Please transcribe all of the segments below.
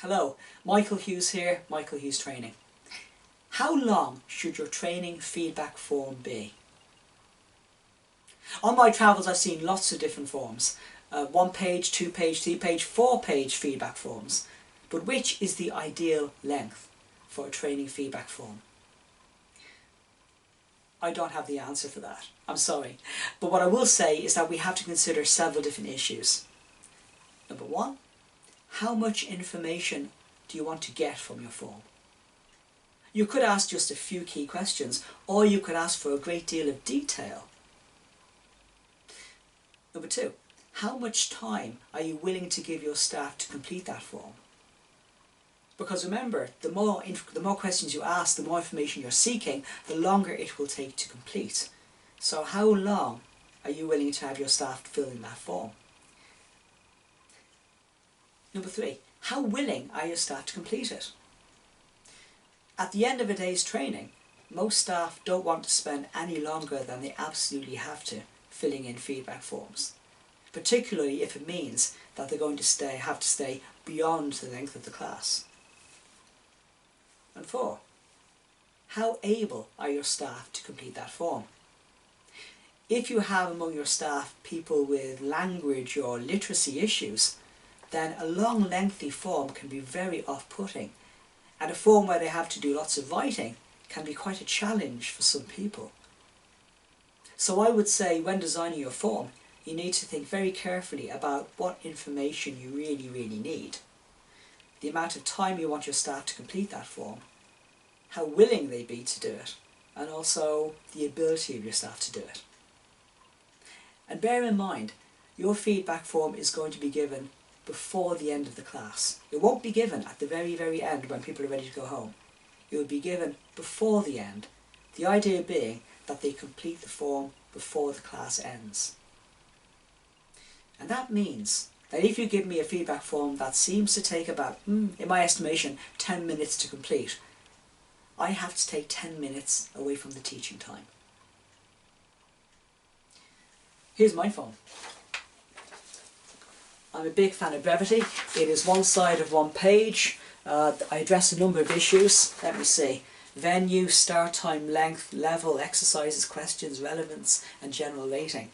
Hello, Michael Hughes here, Michael Hughes Training. How long should your training feedback form be? On my travels I've seen lots of different forms. 1 page, 2 page, 3 page, 4 page feedback forms. But which is the ideal length for a training feedback form? I don't have the answer for that, I'm sorry. But what I will say is that we have to consider several different issues. Number one, how much information do you want to get from your form? You could ask just a few key questions, or you could ask for a great deal of detail. Number two, how much time are you willing to give your staff to complete that form? Because remember, the more questions you ask, the more information you're seeking, the longer it will take to complete. So how long are you willing to have your staff fill in that form? Number three, how willing are your staff to complete it? At the end of a day's training, most staff don't want to spend any longer than they absolutely have to filling in feedback forms, particularly if it means that they're going to have to stay beyond the length of the class. And four, how able are your staff to complete that form? If you have among your staff people with language or literacy issues, then a long lengthy form can be very off-putting, and a form where they have to do lots of writing can be quite a challenge for some people. So I would say when designing your form, you need to think very carefully about what information you really need, the amount of time you want your staff to complete that form, how willing they be to do it, and also the ability of your staff to do it. And bear in mind, your feedback form is going to be given before the end of the class. It won't be given at the very end when people are ready to go home. It will be given before the end, the idea being that they complete the form before the class ends. And that means that if you give me a feedback form that seems to take about, in my estimation, 10 minutes to complete, I have to take 10 minutes away from the teaching time. Here's my form. I'm a big fan of brevity. It is one side of one page. I address a number of issues. Let me see. Venue, start time, length, level, exercises, questions, relevance and general rating.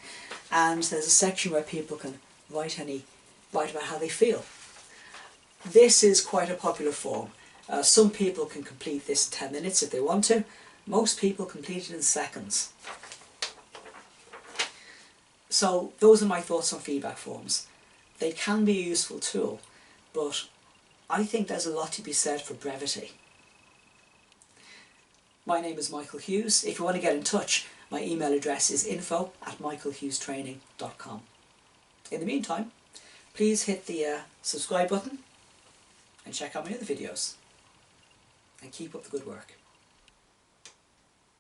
And there's a section where people can write about how they feel. This is quite a popular form. Some people can complete this in 10 minutes if they want to. Most people complete it in seconds. So those are my thoughts on feedback forms. They can be a useful tool, but I think there's a lot to be said for brevity. My name is Michael Hughes. If you want to get in touch, my email address is info@michaelhughestraining.com. In the meantime, please hit the subscribe button and check out my other videos. And keep up the good work.